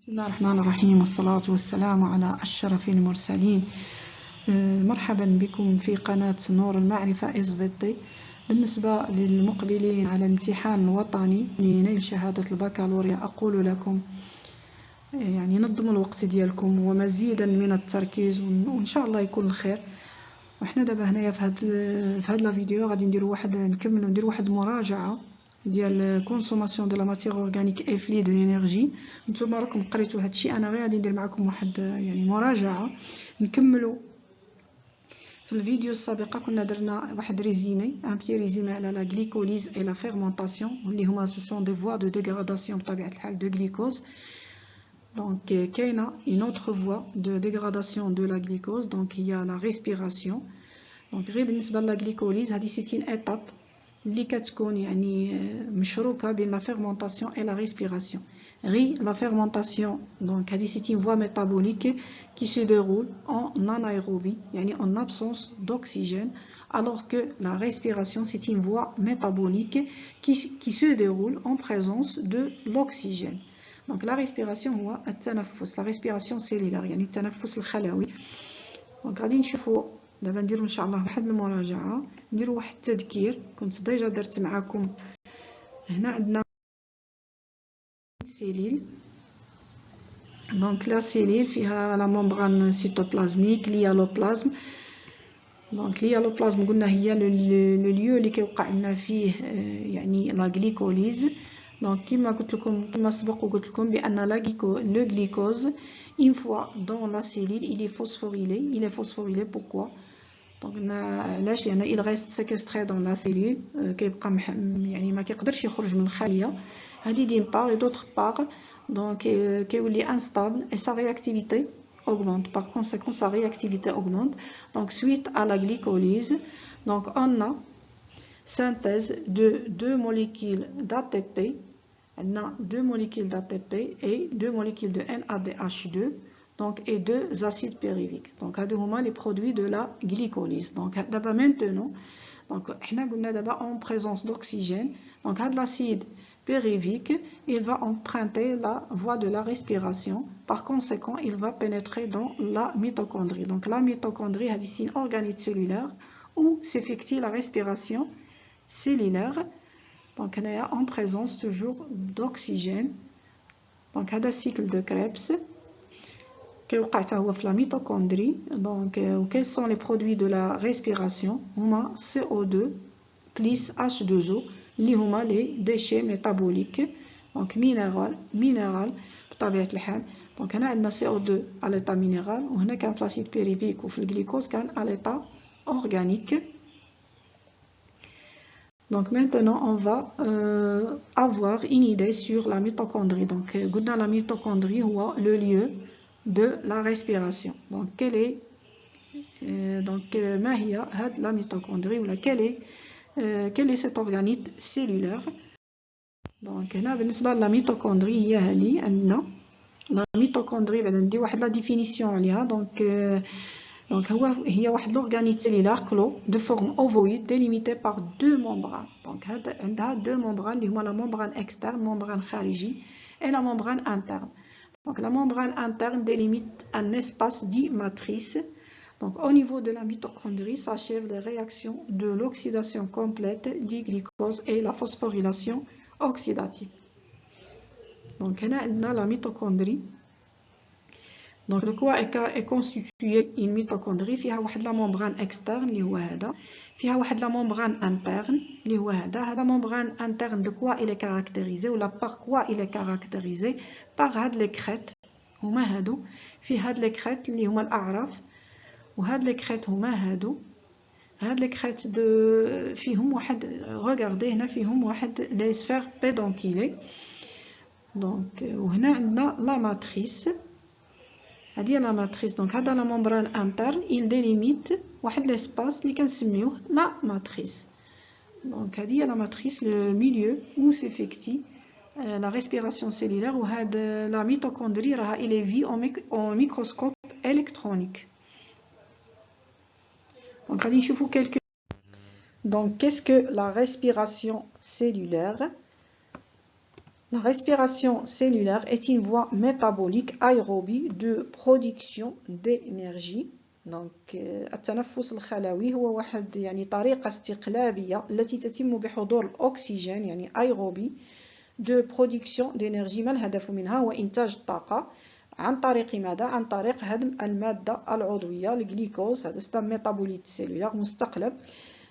بسم الله الرحمن الرحيم والصلاة والسلام على أشرف المرسلين. مرحبا بكم في قناة نور المعرفة SVT. بالنسبة للمقبلين على الامتحان الوطني لنيل شهادة البكالوريا أقول لكم يعني نظموا الوقت ديالكم ومزيدا من التركيز وإن شاء الله يكون الخير. وحنا دابا هنايا في هاد لا فيديو غادي نديروا واحد المراجعة ديال كونسوماسيون دو لا ماتيغ اورغانيك اي فلويد انرجي. نتوما راكم قريتوا هادشي، انا غير غادي ندير معكم واحد يعني مراجعه نكملوا. في الفيديو السابقه كنا درنا واحد ريزيمي ريزيمي على لا غليكوليز اي لا فيرمونطاسيون اللي هما سو سون دي فوا دو ديغراداسيون بطبيعه الحال دو غليكوز. دونك كاينه اون اوتر فوا دو ديغراداسيون دو لا غليكوز، دونك هي لا ريسبيراسيون. دونك غير بالنسبه لا غليكوليز هذه سيتين ايتاب اللي كتكون يعني مشروكه بين لا فيرمونطاسيون اي لا ريسبيراسيون. غي لا فيرمونطاسيون دونك هذه سيتين فوا ميتابوليك qui se déroule en anaérobie, يعني en absence d'oxygène, alors que la respiration c'est une voie métabolique qui se déroule en présence de l'oxygène. Donc la respiration هو التنفس، la respiration cellulaire يعني التنفس الخلوي. دونك غادي نشوفوا دابا نديروا ان شاء الله واحد المراجعه، نديروا واحد التذكير. كنت ديجا درت معكم هنا عندنا سيليل. دونك لا سيليل فيها لا ممبران سيتوبلازميك ليالوبلازم. دونك ليالوبلازم قلنا هي لو ليو اللي كيوقع لنا فيه يعني لا غليكوليز. دونك كما سبق وقلت لكم بان لو غليكوز une fois dans la cellule il est phosphorylé. Pourquoi? Donc علاش؟ لان il reste séquestré dans la cellule، كيبقى يعني ما كيقدرش يخرج من الخليه هذه دين بار. d'autre part donc كيولي instable et sa réactivité augmente. Par conséquent sa réactivité augmente. Donc suite à la glycolyse, donc on a synthèse de deux molécules d'ATP. On a deux molécules d'ATP et deux molécules de NADH2 donc et deux acides pyruviques. Donc هادو هما les produits de la glycolyse. Donc d'abord maintenant donc حنا قلنا d'abord en présence d'oxygène. Donc هاد l'acide pyruvique il va emprunter la voie de la respiration. Par conséquent il va pénétrer dans la mitochondrie. Donc la mitochondrie c'est une organelle cellulaire où s'effectue la respiration cellulaire. Donc on est en présence toujours d'oxygène. Donc هذا cycle de Krebs كيوقع حتى هو في la mitochondrie. Donc quels sont les produits de la respiration؟ هما CO2 plus H2O اللي هما les déchets métaboliques. Donc minéral بطبيعة الحال. Donc هنا عندنا CO2 à l'état minéral وهنا كان في l'acide pyruvique وفي الجليكوز كان à l'état organique. Donc maintenant on va avoir une idée sur la mitochondrie. Donc قلنا la mitochondrie هو le lieu de la respiration. Donc quelle est donc ما هي هاد la mitochondrie ولا quel est cet organisme cellulaire؟ Donc هنا بالنسبة لا mitochondrie هي هذه عندنا la mitochondrie بعدا ندير واحد لا ديفينيسيون عليها. Donc هي واحد l'organelle cellulaire clos de forme ovoïde délimité par deux membranes. Donc عندها deux membranes اللي هما la membrane externe membrane خارجي et la membrane interne. Donc la membrane interne délimite un espace dit matrice. Donc au niveau de la mitochondrie s'achèvent les réactions de l'oxydation complète du glucose et la phosphorylation oxydative. Donc هنا عندنا la mitochondrie. Donc de quoi est constituée une mitochondrie؟ فيها واحد la membrane externe اللي هو هذا، فيها واحد la membrane interne اللي هو هذا membrane interne. De quoi il est caractérisé ولا par quoi il est caractérisé؟ par هاد les crêtes هما هادو. في هاد les crêtes اللي هما الأعراف وهاد les crêtes هما هادو. هاد les crêtes فيهم واحد regardez هنا فيهم واحد les sphères pédonculaires. Donc وهنا عندنا la matrice. هذه لا ماتريس. دونك هذا لا ممبران انترن il délimite واحد l'espace اللي كنسميوه لا ماتريس. دونك هذه هي لا ماتريس لو ميليو où s'effectue la respiration cellulaire. وهاد لا ميتوكوندري راها il est vu au microscope électronique. دونك غادي نشوفوا quelques. Donc qu'est-ce que la respiration cellulaire؟ La respiration cellulaire est une voie métabolique aérobie de production d'énergie. Donc التنفس الخلوي هو واحد يعني طريقة استقلابية التي تتم بحضور الأكسجين يعني aérobie de production d'énergie. ما الهدف منها هو إنتاج الطاقة عن طريق ماذا؟ عن طريق هدم المادة العضوية الجليكوز. هذا سيستم ميتابوليت سيلولار مستقلب.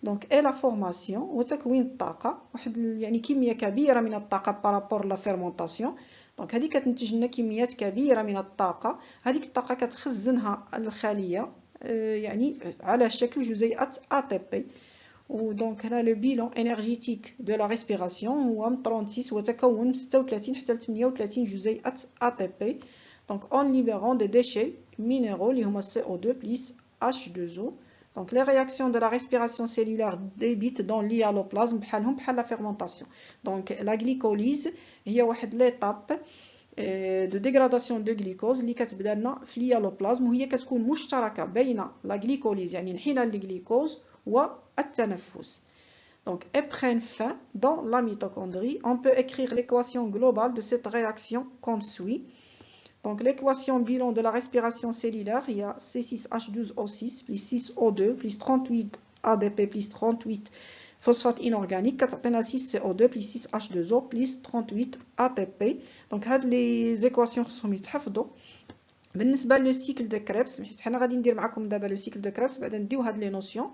دونك اي لا فورماسيون وتكوين الطاقه واحد يعني كميه كبيره من الطاقه بارابور لا فيرمونطاسيون. دونك هذه كتنتج لنا كميات كبيره من الطاقه. هذيك الطاقه كتخزنها الخليه يعني على شكل جزيئات ATP. ودونك هنا لو بيلون انرجيتيك دو لا ريسبيراسيون هو من 36 وتكون 36 حتى ل 38 جزيئه ATP. دونك اون ليبرون دي ديشي مينيرو اللي هما CO2 بلس H2O. Donc, les réactions de la respiration cellulaire débutent dans l'hyaloplasme بحال la fermentation. Donc, la glycolyse هي واحد l'étape de dégradation de glucose اللي كتبدا لنا في الhyaloplasme وهي كتكون مشتركة بين la glycolyse يعني انحلال الجليكوز والتنفس. Donc, elles prennent fin dans la mitochondrie. On peut écrire l'équation globale de cette réaction comme suit. Donc l'équation bilan de la respiration cellulaire, il y a C6H12O6 plus 6O2 plus 38 ADP plus 38 phosphate inorganique, 6CO2 plus 6H2O plus 38 ATP. Donc ces équations sont متحفظوا. بالنسبة للcycle de Krebs, حنا غادي ندير معكم دابا le cycle de Krebs بعدا نديو هاد les notions.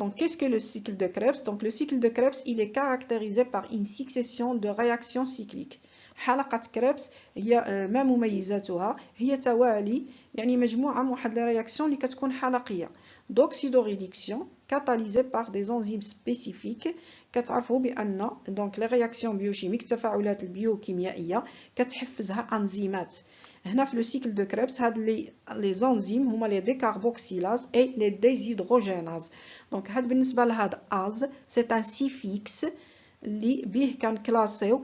Donc qu'est-ce que le cycle de Krebs? Donc le cycle de Krebs, il est caractérisé par une succession de réactions cycliques. حلقة كريبس هي ما مميزاتها هي توالي يعني مجموعة من واحد لي رياكسيون اللي كتكون حلقية d'oxydorréduction catalysée par des enzymes spécifiques. كتعرفوا بأن دونك لي رياكسيون بيوشيميك التفاعلات البيوكيميائية كتحفزها انزيمات. هنا في لو سيكل دو كريبس هاد لي زانزيم هما لي ديكاربوكسيلاز اي لي ديزيدروجيناز. دونك هاد بالنسبة لهاد از سي ان سيفيكس اللي به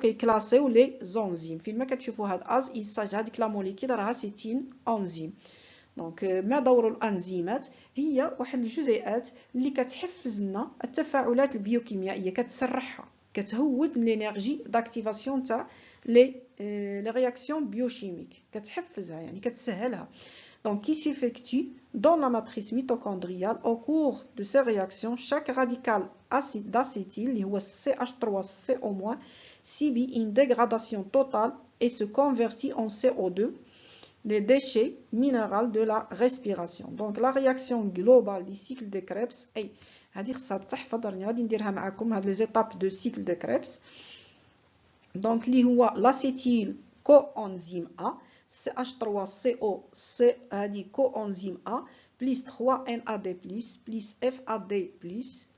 كيكلاسيو لي زونزيم. فين ما كتشوفوا هاد از يساج هذيك لا موليكيل راها سيتين انزيم. دونك ما دور الانزيمات؟ هي واحد الجزيئات اللي كتحفز لنا التفاعلات البيوكيميائيه كتسرحها كتهود من لينيرجي داكتيفاسيون تاع لي رياكسيون بيوشيميك كتحفزها يعني كتسهلها. Donc, qui s'effectue dans la matrice mitochondriale au cours de ces réactions. Chaque radical d'acétyl, CH3CO-, subit une dégradation totale et se convertit en CO2, des déchets minéraux de la respiration. Donc, la réaction globale du cycle de Krebs est, les étapes de cycle de Krebs. Donc, l'acétyl coenzyme A. CH3CO هذه coenzyme A plus 3NAD plus FAD plus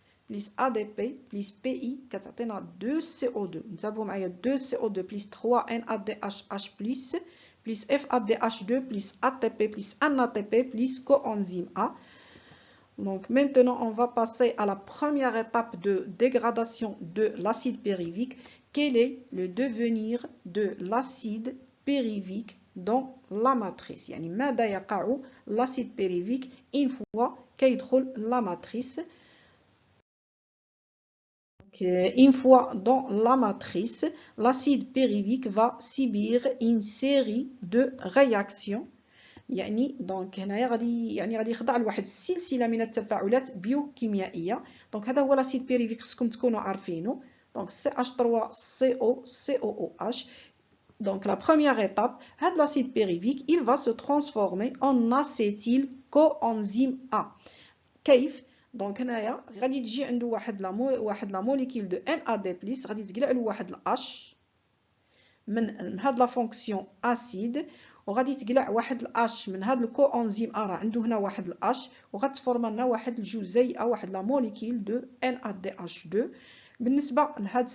ADP plus PI كتعطينا 2CO2. نتابعوا معايا 2CO2 plus 3NADH plus FADH2 plus ATP plus NATP plus coenzyme A. Donc maintenant on va passer à la première étape de dégradation de l'acide pyruvique. Quel est le devenir de l'acide pyruvique dans la matrice? يعني ماذا يقع l'acide pyruvique une fois كيدخل la matrice. Une fois dans la matrice, l'acide pyruvique va subir une série de réactions. يعني دونك هنايا غادي يخضع لواحد السلسله من التفاعلات بيوكيميائيه. دونك هذا هو l'acide pyruvique خصكم تكونوا عارفينه. دونك CH3COOH. Donc la première étape, l'acide pyruvique, il va se transformer en acétyl coenzyme A. كيف؟ دونك هنايا غادي تجي عنده واحد لا موليكيل دو NAD+, غادي تقلع له واحد الH من هاد لا فونكسيون اسيد وغادي تقلع واحد الH من هاد الكوانزيم A. راه عنده هنا واحد الH وغتفورم لنا واحد الجزيئه واحد لا موليكيل دو NADH2. بالنسبه لهاد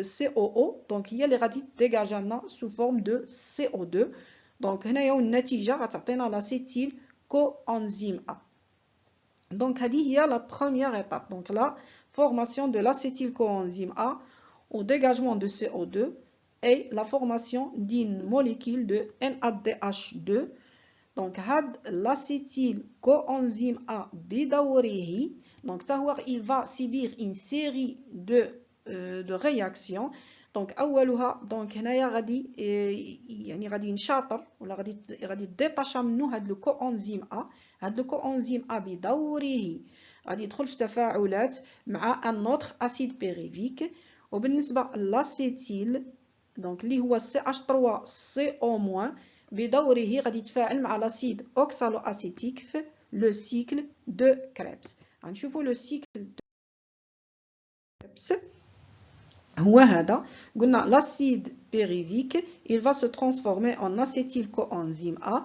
COO دونك هي اللي غادي ديغاجا لنا سو فورم دو CO2. دونك هنايا النتيجه غتعطينا لاسيتيل coenzyme A. Donc, il y a la première étape. Donc, la formation de l'acétylcoenzyme A au dégagement de CO2 et la formation d'une molécule de NADH2. Donc, l'acétylcoenzyme A بدوره. Donc, il va subir une série de réactions. دونك اولها دونك هنايا غادي يعني غادي ينشاطر ولا غادي ديطاشا منه هاد لو كو انزيم ا. هاد لو كو انزيم ا بدوره غادي يدخل في تفاعلات مع ان اوتر اسيد بيريفيك. وبالنسبه للاسيتيل دونك اللي هو CH3CO- بدوره غادي يتفاعل مع لاسيد اوكسالو اسيتيك في لو سيكل دو كريبس. غنشوفوا لو سيكل دو كريبس هو هذا. قلنا لاسيد بيريفيك il va se transformer en acétyl coenzyme A.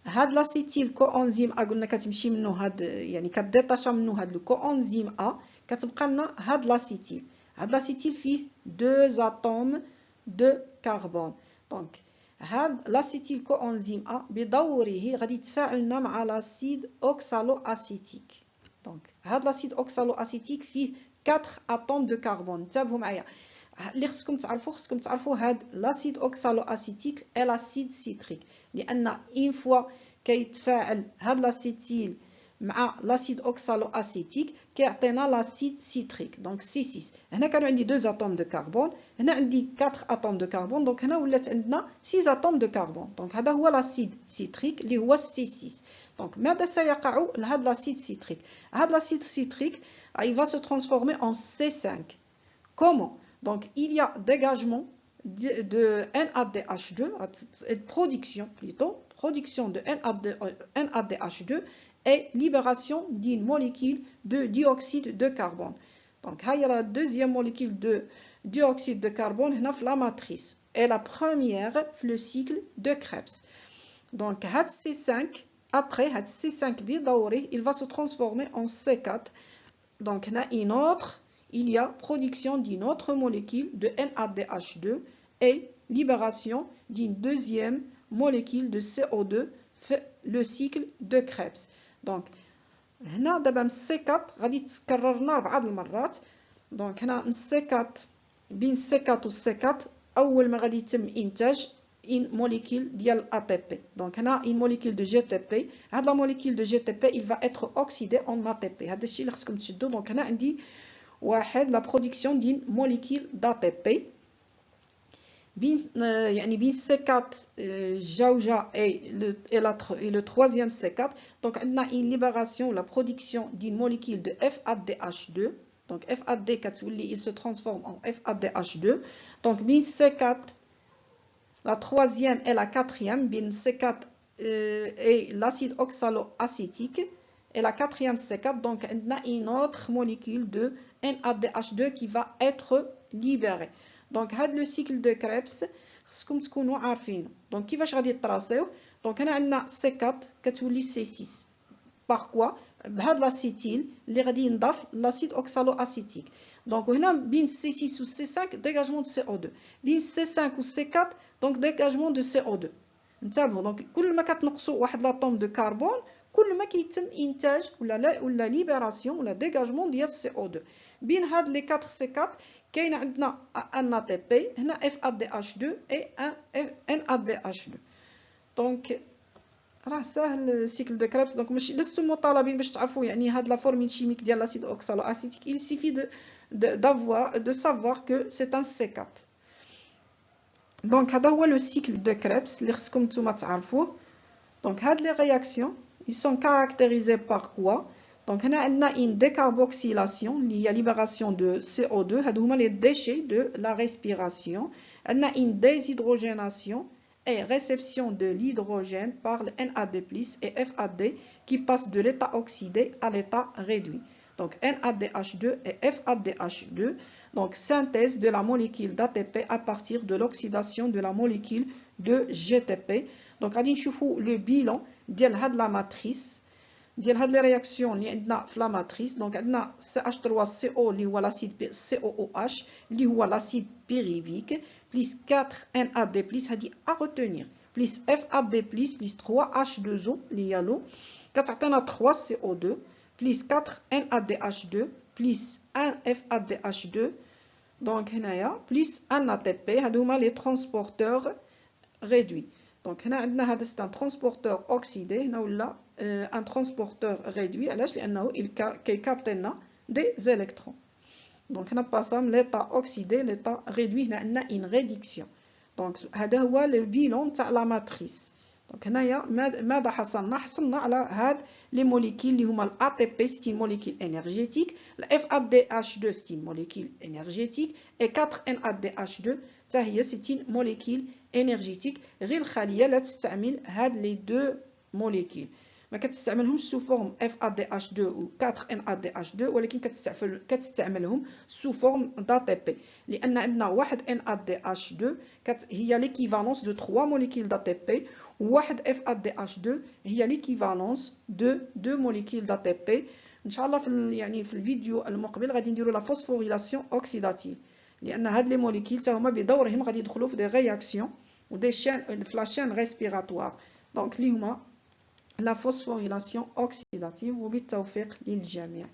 هاد لاسيتيل كوانزيم ا قلنا كتمشي منه هاد يعني كديطاشا منه هاد لو كوانزيم ا كتبقى لنا هاد لاسيتيل. هاد لاسيتيل فيه دو اتوم دو كربون. دونك هاد لاسيتيل كوانزيم ا بدوره غادي يتفاعل لنا مع لاسيد اوكسالو اسيتيك. دونك هاد لاسيد اوكسالو اسيتيك فيه 4 اتوم دو كربون. انتبهوا معايا اللي خصكم تعرفوا هاد لاسيد اوكسالو اسيتيك اي لاسيد سيتريك، لان اون فوا كيتفاعل هاد لاسيتيل مع لاسيد اوكسالو اسيتيك كيعطينا لاسيد سيتريك. دونك سي 6 هنا كانوا عندي 2 اتوم دو كربون، هنا عندي 4 اتوم دو كربون، دونك هنا ولات عندنا 6 اتوم دو كربون. دونك هذا هو لاسيد سيتريك اللي هو سي 6. دونك ماذا سيقع لهاد لاسيد سيتريك؟ هاد لاسيد سيتريك il va se transformer en C5. Comment? Donc il y a dégagement de NADH2, production de NADH2 et libération d'une molécule de dioxyde de carbone. Donc il y a la deuxième molécule de dioxyde de carbone dans la matrice et la première le cycle de Krebs. Donc C5 après C5 il va se transformer en C4. Donc une autre, il y a production d'une autre molécule de NADH2 et libération d'une deuxième molécule de CO2 fait le cycle de Krebs. Donc هنا دابا C4 غادي تكررنا 4 المرات. دونك هنا C4 بين C4 و C4 اول ما غادي يتم انتاج une molécule ديال ATP. Donc هنا une molécule de GTP. هاد la molécule de GTP il va être oxydé en ATP. هذا الشيء اللي خصكم تشدوا. دونك هنا عندي واحد la production d'une molécule d'ATP بين يعني بين C4 جوجة et le troisième C4. Donc عندنا une libération la production d'une molécule de FADH2. Donc FAD كتولي il se transforme en FADH2. Donc بين C4 la troisième et la quatrième, bin C4 et l'acide oxaloacétique, et la quatrième C4, donc on a une autre molécule de NADH2 qui va être libérée. Donc هذا le cycle de Krebs خصكم تكونوا عارفينه. donc كيفاش غادي تراسيو؟ donc هنا عندنا C4 كتولي C6 par quoi؟ بهاد لاسيتيل اللي غادي ينضاف لاسيد اوكسالواسيتيك. دونك هنا بين C6 و C5 ديغاجمون دو CO2، بين C5 و C4 دونك ديغاجمون دو CO2. انتبهوا دونك كل ما كتنقصوا واحد لاطوم دو كربون كل ما كيتم انتاج ولا ليبراسيون ولا ديغاجمون ديال CO2. بين هاد لي 4 C4 كاين عندنا ان ATP هنا FADH2 اي NADH2. دونك راه ساهل السيكل دو كريبس. دونك ماشي لستم مطالبين باش تعرفوا يعني هاد لا فورميل شيميك ديال لاسيد اوكسالواسيتيك. il suffit de savoir que c'est un C4. دونك هذا هو لو سيكل دو كريبس اللي خصكم نتوما تعرفوه. دونك هاد لي رياكسيون ils sont caractérisés par quoi؟ دونك هنا عندنا une décarboxylation اللي هي libération de CO2. هادو هما لي déchets de la respiration. عندنا une déshydrogénation et réception de l'hydrogène par le NAD+ et FAD qui passe de l'état oxydé à l'état réduit. Donc NADH2 et FADH2. Donc synthèse de la molécule d'ATP à partir de l'oxydation de la molécule de GTP. Donc غادي نشوفوا le bilan ديال هاد la matrice ديال هاد لي رياكسيون اللي عندنا في لا ماتريس. دونك عندنا CH3CO اللي هو لاسيد COOH اللي هو لاسيد بيريفيك بلس 4 NAD+ هادي ا retenir بلس FAD+ بلس 3H2O اللي هي لو كتعطينا 3 CO2 بلس 4 NADH2 بلس 1 FADH2. دونك هنايا بلس ان ATP هادو هما لي ترانسبورتور ريدوي. دونك هنا عندنا هذا سي ان ترانسبورتور اوكسيدي هنا ولا ان ترانسبورتور ريدوي. علاش؟ لانه كيكابطي لنا دي زيليكترون. دونك هنا باسام ليطا اوكسيدي ليطا ريدوي. هنا عندنا ان ريدكسيون. دونك هذا هو لو بيلون تاع لا ماتريس. دونك هنايا ماذا حصلنا؟ حصلنا على هاد لي موليكيل اللي هما الاي تي بي ستين موليكيل انرجيتيك، الاف ا دي اش 2 ستين موليكيل انرجيتيك، اي 4 ان ا دي اش 2 حتى هي 60 موليكيل انرجيتيك. غير الخليه لا تستعمل هاد لي دو موليكيل، ما كتستعملهمش سو فورم اف ا دي اش 2 و 4 ان ا دي اش 2، ولكن كتستعملهم سو فورم دا تي بي، لان عندنا واحد ان ا دي اش 2 هي ليكيفالونس دو 3 موليكيل دا تي بي، وواحد اف ا دي اش 2 هي ليكيفالونس دو 2 موليكيل دا تي بي. ان شاء الله في الفيديو المقبل غادي نديروا لا فوسفوريلاسيون اوكسيداتيف، لان هاد لي موليكيل حتى هما بدورهم غادي يدخلوا في دي رياكسيون و دي شين في لا شين ريسبيراتوار، دونك اللي هما لا فوسفوريلاسيون اوكسيداتيف. وبالتوفيق للجميع.